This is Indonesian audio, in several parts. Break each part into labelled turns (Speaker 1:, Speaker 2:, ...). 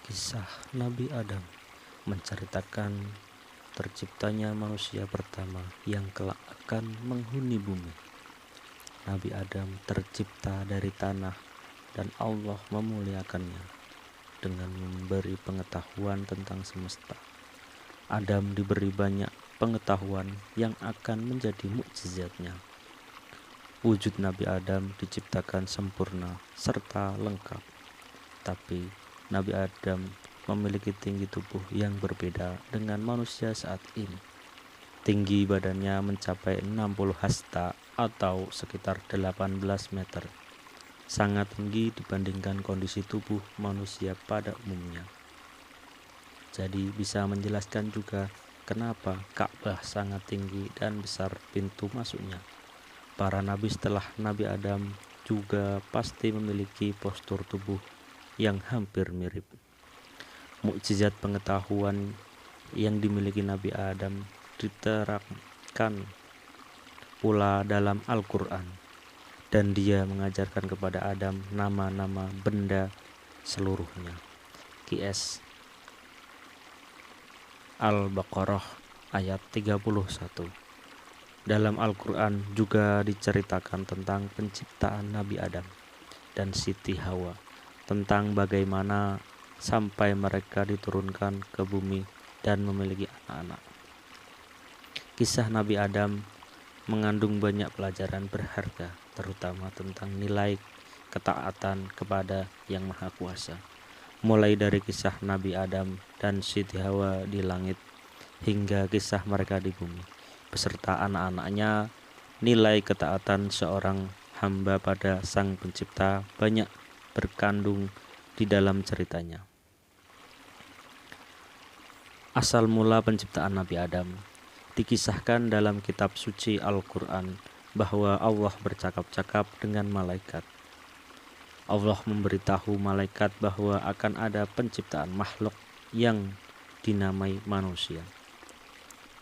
Speaker 1: Kisah Nabi Adam menceritakan terciptanya manusia pertama yang kelak akan menghuni bumi. Nabi Adam tercipta dari tanah dan Allah memuliakannya dengan memberi pengetahuan tentang semesta. Adam diberi banyak pengetahuan yang akan menjadi mukjizatnya. Wujud Nabi Adam diciptakan sempurna serta lengkap, tapi Nabi Adam memiliki tinggi tubuh yang berbeda dengan manusia saat ini. Tinggi badannya mencapai 60 hasta atau sekitar 18 meter. Sangat tinggi dibandingkan kondisi tubuh manusia pada umumnya. Jadi bisa menjelaskan juga kenapa Ka'bah sangat tinggi dan besar pintu masuknya. Para nabi setelah Nabi Adam juga pasti memiliki postur tubuh yang hampir mirip. Mukjizat pengetahuan yang dimiliki Nabi Adam diterangkan pula dalam Al-Quran, dan dia mengajarkan kepada Adam nama-nama benda seluruhnya. QS Al-Baqarah ayat 31. Dalam Al-Quran juga diceritakan tentang penciptaan Nabi Adam dan Siti Hawa, tentang bagaimana sampai mereka diturunkan ke bumi dan memiliki anak-anak. Kisah Nabi Adam mengandung banyak pelajaran berharga, terutama tentang nilai ketaatan kepada Yang Maha Kuasa. Mulai dari kisah Nabi Adam dan Siti Hawa di langit hingga kisah mereka di bumi beserta anak-anaknya, nilai ketaatan seorang hamba pada Sang Pencipta banyak berkandung di dalam ceritanya. Asal mula penciptaan Nabi Adam dikisahkan dalam kitab suci Al-Quran bahwa Allah bercakap-cakap dengan malaikat. Allah memberitahu malaikat bahwa akan ada penciptaan makhluk yang dinamai manusia.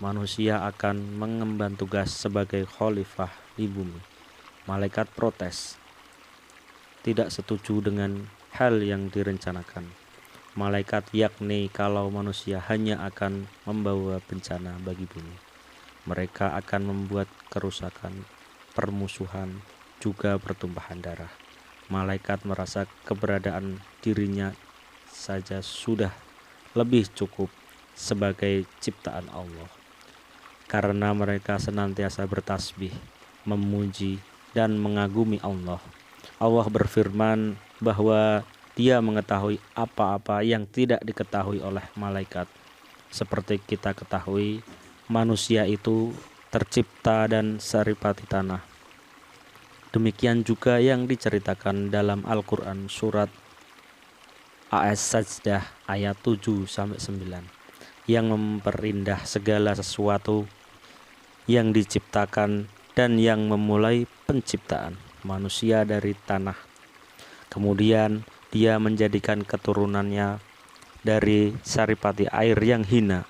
Speaker 1: Manusia akan mengemban tugas sebagai khalifah di bumi. Malaikat protes, tidak setuju dengan hal yang direncanakan. Malaikat yakni kalau manusia hanya akan membawa bencana bagi bumi. Mereka akan membuat kerusakan, permusuhan, juga pertumpahan darah. Malaikat merasa keberadaan dirinya saja sudah lebih cukup sebagai ciptaan Allah, karena mereka senantiasa bertasbih, memuji, dan mengagumi Allah. Allah berfirman bahwa Dia mengetahui apa-apa yang tidak diketahui oleh malaikat. Seperti kita ketahui, manusia itu tercipta dan saripati tanah. Demikian juga yang diceritakan dalam Al-Quran surat As-Sajdah ayat 7-9 yang memperindah segala sesuatu yang diciptakan dan yang memulai penciptaan manusia dari tanah. Kemudian Dia menjadikan keturunannya dari saripati air yang hina,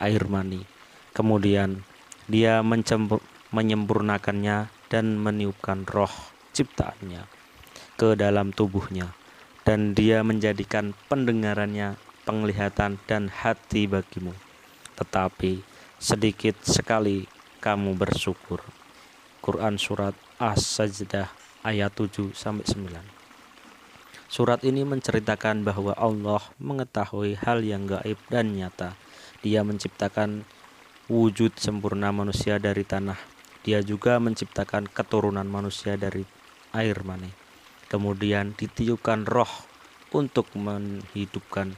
Speaker 1: air mani. Kemudian Dia menyempurnakannya dan meniupkan roh ciptaannya ke dalam tubuhnya, dan Dia menjadikan pendengarannya, penglihatan, dan hati bagimu. Tetapi sedikit sekali kamu bersyukur. Quran surat As-Sajdah ayat 7-9. Surat ini menceritakan bahwa Allah mengetahui hal yang gaib dan nyata. Dia menciptakan wujud sempurna manusia dari tanah. Dia juga menciptakan keturunan manusia dari air mani. Kemudian ditiupkan roh untuk menghidupkan.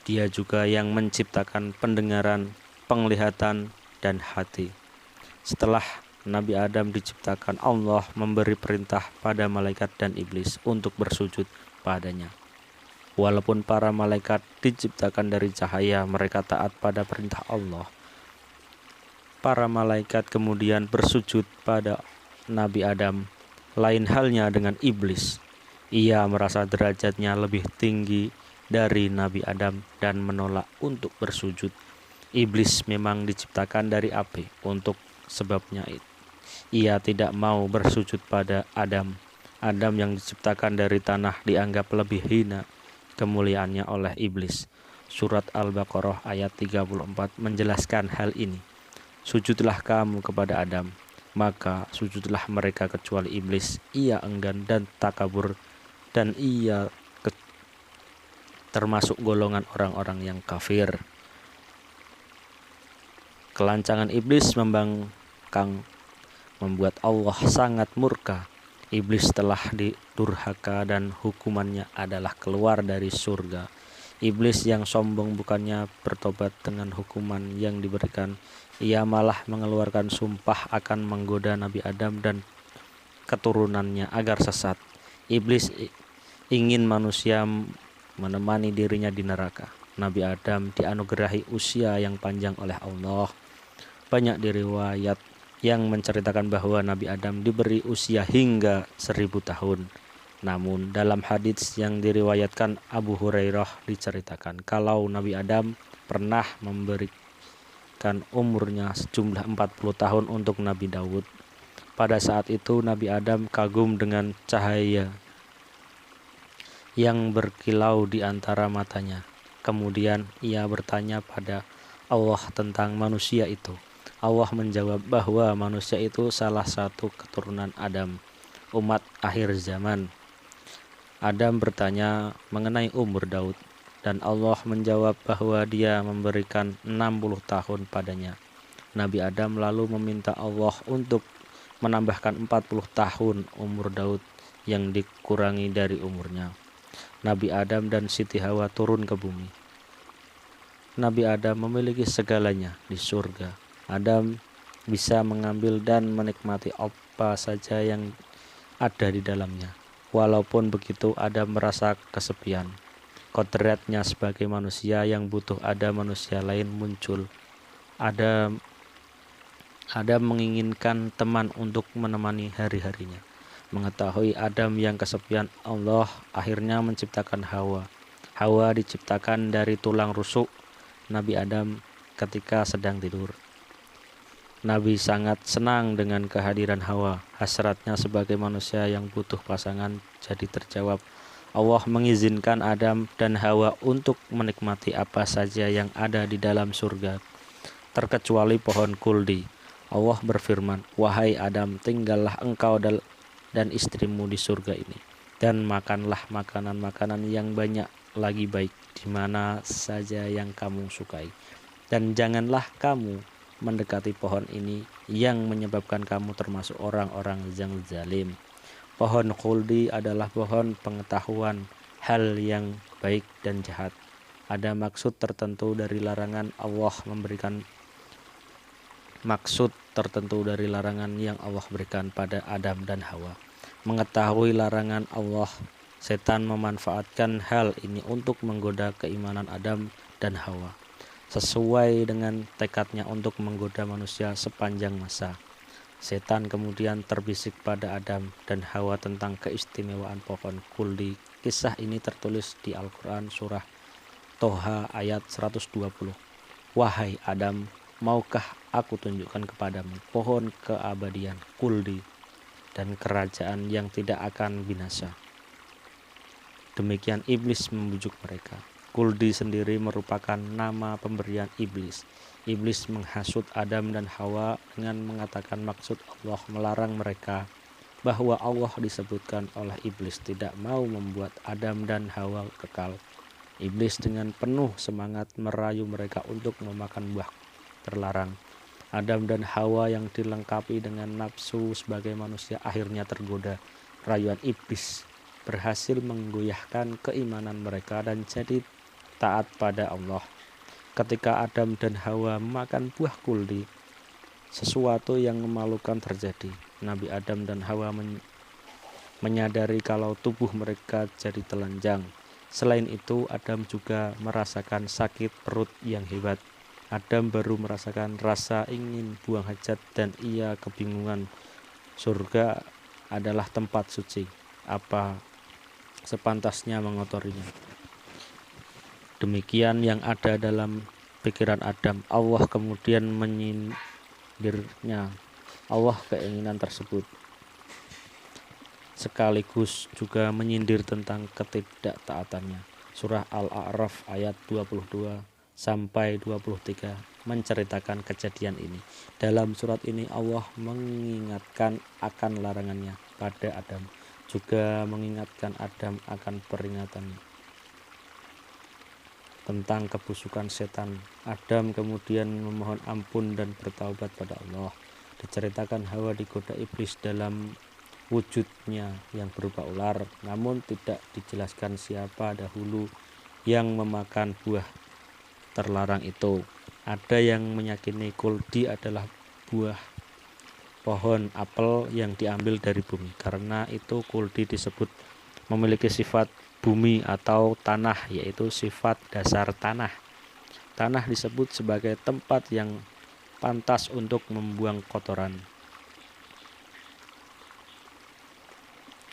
Speaker 1: Dia juga yang menciptakan pendengaran, penglihatan, dan hati. Setelah Nabi Adam diciptakan, Allah memberi perintah pada malaikat dan iblis untuk bersujud padanya. Walaupun para malaikat diciptakan dari cahaya, mereka taat pada perintah Allah. Para malaikat kemudian bersujud pada Nabi Adam. Lain halnya dengan iblis. Ia merasa derajatnya lebih tinggi dari Nabi Adam dan menolak untuk bersujud. Iblis memang diciptakan dari api, untuk sebabnya ia tidak mau bersujud pada Adam. Adam yang diciptakan dari tanah dianggap lebih hina. kemuliaannya oleh iblis. Surat Al-Baqarah ayat 34 menjelaskan hal ini. Sujudlah kamu kepada Adam, maka sujudlah mereka kecuali iblis. Ia enggan dan takabur, dan ia termasuk golongan orang-orang yang kafir. Kelancangan iblis membangkang membuat Allah sangat murka. Iblis telah didurhaka dan hukumannya adalah keluar dari surga. Iblis yang sombong bukannya bertobat dengan hukuman yang diberikan, ia malah mengeluarkan sumpah akan menggoda Nabi Adam dan keturunannya agar sesat. Iblis ingin manusia menemani dirinya di neraka. Nabi Adam dianugerahi usia yang panjang oleh Allah. Banyak diriwayat yang menceritakan bahwa Nabi Adam diberi usia hingga 1000 tahun. Namun dalam hadits yang diriwayatkan Abu Hurairah diceritakan kalau Nabi Adam pernah memberikan umurnya sejumlah 40 tahun untuk Nabi Daud. Pada saat itu Nabi Adam kagum dengan cahaya yang berkilau di antara matanya. Kemudian ia bertanya pada Allah tentang manusia itu. Allah menjawab bahwa manusia itu salah satu keturunan Adam, umat akhir zaman. Adam bertanya mengenai umur Daud, dan Allah menjawab bahwa dia memberikan 60 tahun padanya. Nabi Adam lalu meminta Allah untuk menambahkan 40 tahun umur Daud yang dikurangi dari umurnya. Nabi Adam dan Siti Hawa turun ke bumi. Nabi Adam memiliki segalanya di surga. Adam bisa mengambil dan menikmati apa saja yang ada di dalamnya. Walaupun begitu, Adam merasa kesepian. Kodratnya sebagai manusia yang butuh ada manusia lain muncul. Adam menginginkan teman untuk menemani hari-harinya. Mengetahui Adam yang kesepian, Allah akhirnya menciptakan Hawa. Hawa diciptakan dari tulang rusuk Nabi Adam ketika sedang tidur. Nabi sangat senang dengan kehadiran Hawa. Hasratnya sebagai manusia yang butuh pasangan jadi terjawab. Allah mengizinkan Adam dan Hawa untuk menikmati apa saja yang ada di dalam surga, terkecuali pohon kuldi. Allah berfirman, "Wahai Adam, tinggallah engkau dan istrimu di surga ini, dan makanlah makanan-makanan yang banyak lagi baik di mana saja yang kamu sukai. Dan janganlah kamu mendekati pohon ini yang menyebabkan kamu termasuk orang-orang yang zalim." Pohon khuldi adalah pohon pengetahuan hal yang baik dan jahat. Ada maksud tertentu dari larangan yang Allah berikan pada Adam dan Hawa. Mengetahui larangan Allah, setan memanfaatkan hal ini untuk menggoda keimanan Adam dan Hawa. Sesuai dengan tekadnya untuk menggoda manusia sepanjang masa, setan kemudian terbisik pada Adam dan Hawa tentang keistimewaan pohon kuldi. Kisah ini tertulis di Al-Quran surah Toha ayat 120. Wahai Adam, maukah aku tunjukkan kepadamu pohon keabadian kuldi dan kerajaan yang tidak akan binasa? Demikian iblis membujuk mereka. Kuldi sendiri merupakan nama pemberian iblis. Iblis menghasut Adam dan Hawa dengan mengatakan maksud Allah melarang mereka, bahwa Allah disebutkan oleh iblis tidak mau membuat Adam dan Hawa kekal. Iblis dengan penuh semangat merayu mereka untuk memakan buah terlarang. Adam dan Hawa yang dilengkapi dengan nafsu sebagai manusia akhirnya tergoda. Rayuan iblis berhasil menggoyahkan keimanan mereka dan jadi taat pada Allah. Ketika Adam dan Hawa makan buah kuldi, sesuatu yang memalukan terjadi. Nabi Adam dan Hawa menyadari kalau tubuh mereka jadi telanjang. Selain itu, Adam juga merasakan sakit perut yang hebat. Adam baru merasakan rasa ingin buang hajat dan ia kebingungan. Surga adalah tempat suci. Apa sepantasnya mengotorinya? Demikian yang ada dalam pikiran Adam. Allah kemudian menyindirnya. Allah keinginan tersebut sekaligus juga menyindir tentang ketidaktaatannya. Surah Al-A'raf ayat 22 sampai 23 menceritakan kejadian ini. Dalam surat ini Allah mengingatkan akan larangannya pada Adam, juga mengingatkan Adam akan peringatannya tentang kebusukan setan. Adam kemudian memohon ampun dan bertaubat pada Allah. Diceritakan Hawa digoda iblis dalam wujudnya yang berupa ular, namun tidak dijelaskan siapa dahulu yang memakan buah terlarang itu. Ada yang meyakini kuldi adalah buah pohon apel yang diambil dari bumi. Karena itu kuldi disebut memiliki sifat bumi atau tanah, yaitu sifat dasar tanah. Tanah disebut sebagai tempat yang pantas untuk membuang kotoran.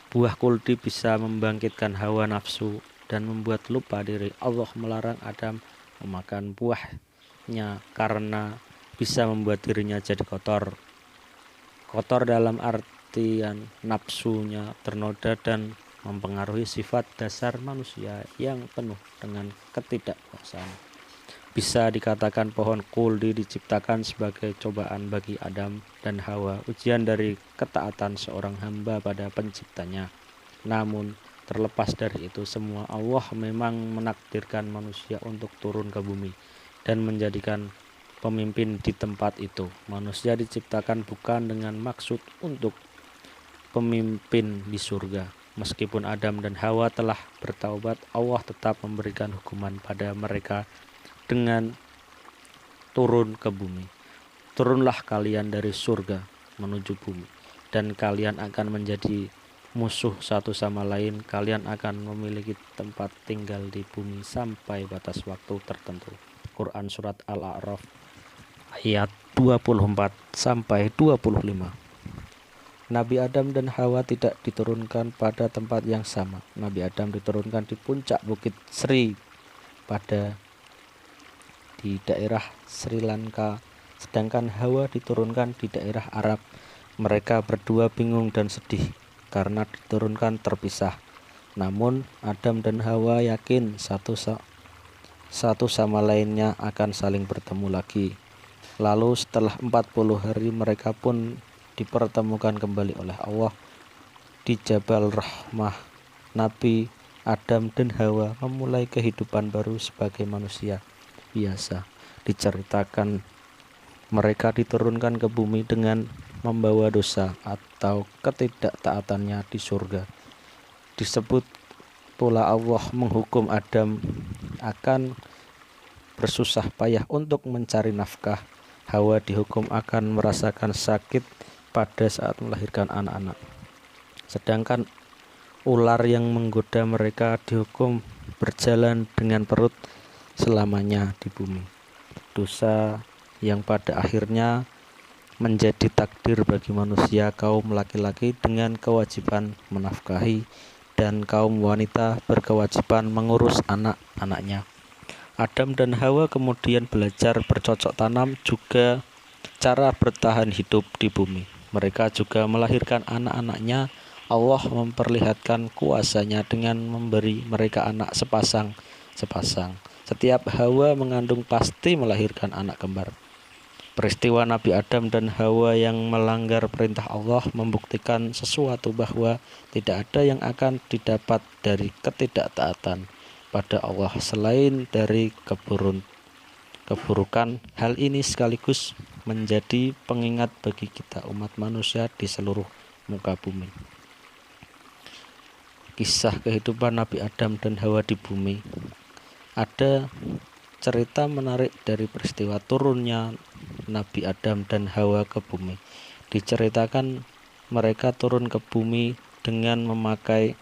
Speaker 1: Buah kuldi bisa membangkitkan hawa nafsu dan membuat lupa diri. Allah melarang Adam memakan buahnya karena bisa membuat dirinya jadi kotor. Kotor dalam artian nafsunya ternoda dan mempengaruhi sifat dasar manusia yang penuh dengan ketidakpuasan. Bisa dikatakan pohon kuldi diciptakan sebagai cobaan bagi Adam dan Hawa, ujian dari ketaatan seorang hamba pada penciptanya. Namun terlepas dari itu semua, Allah memang menakdirkan manusia untuk turun ke bumi dan menjadikan pemimpin di tempat itu. Manusia diciptakan bukan dengan maksud untuk pemimpin di surga. Meskipun Adam dan Hawa telah bertaubat, Allah tetap memberikan hukuman pada mereka dengan turun ke bumi. Turunlah kalian dari surga menuju bumi, dan kalian akan menjadi musuh satu sama lain. Kalian akan memiliki tempat tinggal di bumi sampai batas waktu tertentu. Quran Surat Al-A'raf ayat 24 sampai 25. Nabi Adam dan Hawa tidak diturunkan pada tempat yang sama. Nabi Adam diturunkan di puncak Bukit Sri di daerah Sri Lanka, sedangkan Hawa diturunkan di daerah Arab. Mereka berdua bingung dan sedih karena diturunkan terpisah. Namun Adam dan Hawa yakin satu sama lainnya akan saling bertemu lagi. Lalu setelah 40 hari mereka pun dipertemukan kembali oleh Allah di Jabal Rahmah. Nabi Adam dan Hawa memulai kehidupan baru sebagai manusia biasa. Diceritakan mereka diturunkan ke bumi dengan membawa dosa atau ketidaktaatannya di surga. Disebut pula Allah menghukum Adam akan bersusah payah untuk mencari nafkah. Hawa dihukum akan merasakan sakit pada saat melahirkan anak-anak. Sedangkan ular yang menggoda mereka dihukum berjalan dengan perut selamanya di bumi. Dosa yang pada akhirnya menjadi takdir bagi manusia kaum laki-laki dengan kewajiban menafkahi dan kaum wanita berkewajiban mengurus anak-anaknya. Adam dan Hawa kemudian belajar bercocok tanam, juga cara bertahan hidup di bumi. Mereka juga melahirkan anak-anaknya. Allah memperlihatkan kuasanya dengan memberi mereka anak sepasang. Setiap Hawa mengandung pasti melahirkan anak kembar. Peristiwa Nabi Adam dan Hawa yang melanggar perintah Allah membuktikan sesuatu bahwa tidak ada yang akan didapat dari ketidaktaatan pada Allah selain dari keburukan. Hal ini sekaligus menjadi pengingat bagi kita umat manusia di seluruh muka bumi. Kisah kehidupan Nabi Adam dan Hawa di bumi. Ada cerita menarik dari peristiwa turunnya Nabi Adam dan Hawa ke bumi. Diceritakan mereka turun ke bumi dengan memakai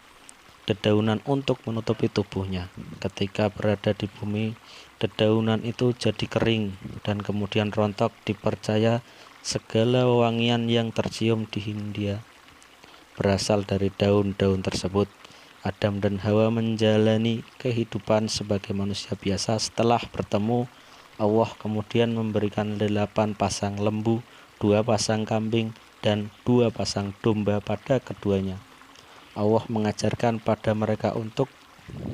Speaker 1: dedaunan untuk menutupi tubuhnya. Ketika berada di bumi, dedaunan itu jadi kering dan kemudian rontok. Dipercaya segala wewangian yang tercium di Hindia berasal dari daun-daun tersebut. Adam dan Hawa menjalani kehidupan sebagai manusia biasa. Setelah bertemu, Allah kemudian memberikan 8 pasang lembu, 2 pasang kambing, dan 2 pasang domba pada keduanya. Allah mengajarkan pada mereka untuk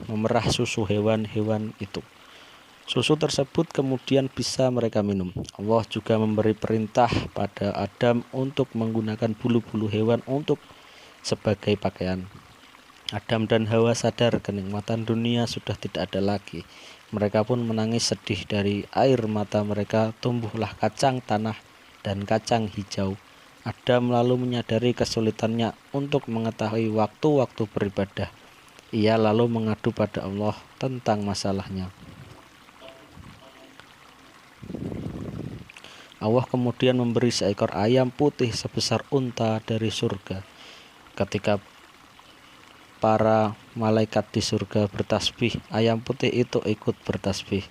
Speaker 1: memerah susu hewan-hewan itu. Susu tersebut kemudian bisa mereka minum. Allah juga memberi perintah pada Adam untuk menggunakan bulu-bulu hewan untuk sebagai pakaian. Adam dan Hawa sadar kenikmatan dunia sudah tidak ada lagi. Mereka pun menangis sedih. Dari air mata mereka tumbuhlah kacang tanah dan kacang hijau. Adam lalu menyadari kesulitannya untuk mengetahui waktu-waktu beribadah. Ia lalu mengadu pada Allah tentang masalahnya. Allah kemudian memberi seekor ayam putih sebesar unta dari surga. Ketika para malaikat di surga bertasbih, ayam putih itu ikut bertasbih,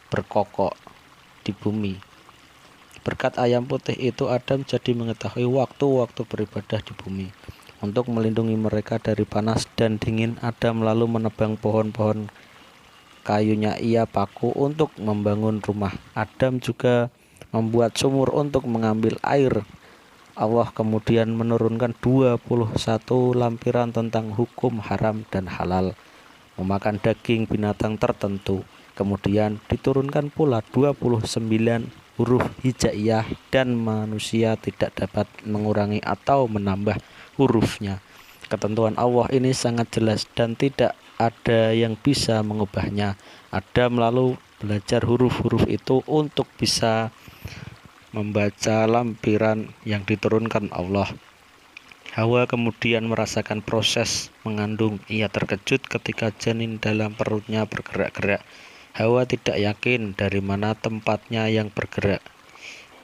Speaker 1: berkokok di bumi. Berkat ayam putih itu Adam jadi mengetahui waktu-waktu beribadah di bumi. Untuk melindungi mereka dari panas dan dingin, Adam lalu menebang pohon-pohon kayunya ia paku untuk membangun rumah. Adam juga membuat sumur untuk mengambil air. Allah kemudian menurunkan 21 lampiran tentang hukum haram dan halal, memakan daging binatang tertentu. Kemudian diturunkan pula 29 huruf hijaiyah dan manusia tidak dapat mengurangi atau menambah hurufnya. Ketentuan Allah ini sangat jelas dan tidak ada yang bisa mengubahnya. Adam lalu belajar huruf-huruf itu untuk bisa membaca lampiran yang diturunkan Allah. Hawa kemudian merasakan proses mengandung. Ia terkejut ketika janin dalam perutnya bergerak-gerak. Hawa tidak yakin dari mana tempatnya yang bergerak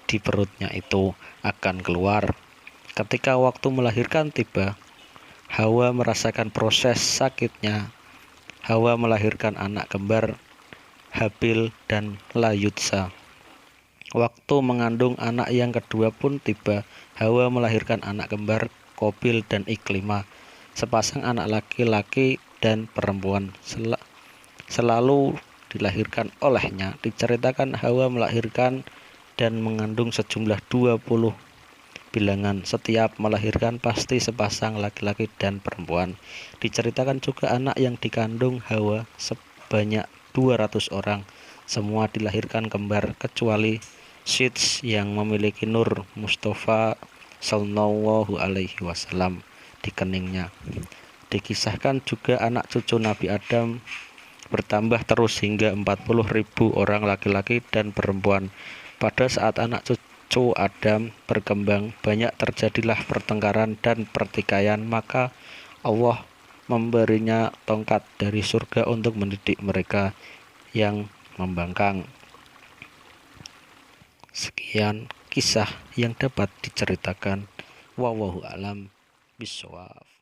Speaker 1: di perutnya itu akan keluar. Ketika waktu melahirkan tiba, Hawa merasakan proses sakitnya. Hawa melahirkan anak kembar, Habil dan Layutsa. Waktu mengandung anak yang kedua pun tiba. Hawa melahirkan anak kembar, Kobil dan Iklima, sepasang anak laki-laki dan perempuan selalu dilahirkan olehnya. Diceritakan Hawa melahirkan dan mengandung sejumlah 20 bilangan. Setiap melahirkan pasti sepasang laki-laki dan perempuan. Diceritakan juga anak yang dikandung Hawa sebanyak 200 orang. Semua dilahirkan kembar kecuali Syeds yang memiliki Nur Mustafa Sallallahu Alaihi Wasallam di keningnya. Dikisahkan juga anak cucu Nabi Adam bertambah terus hingga 40.000 orang laki-laki dan perempuan. Pada saat anak cucu Adam berkembang, banyak terjadilah pertengkaran dan pertikaian, maka Allah memberinya tongkat dari surga untuk mendidik mereka yang membangkang. Sekian kisah yang dapat diceritakan. Wallahu a'lam bishawab.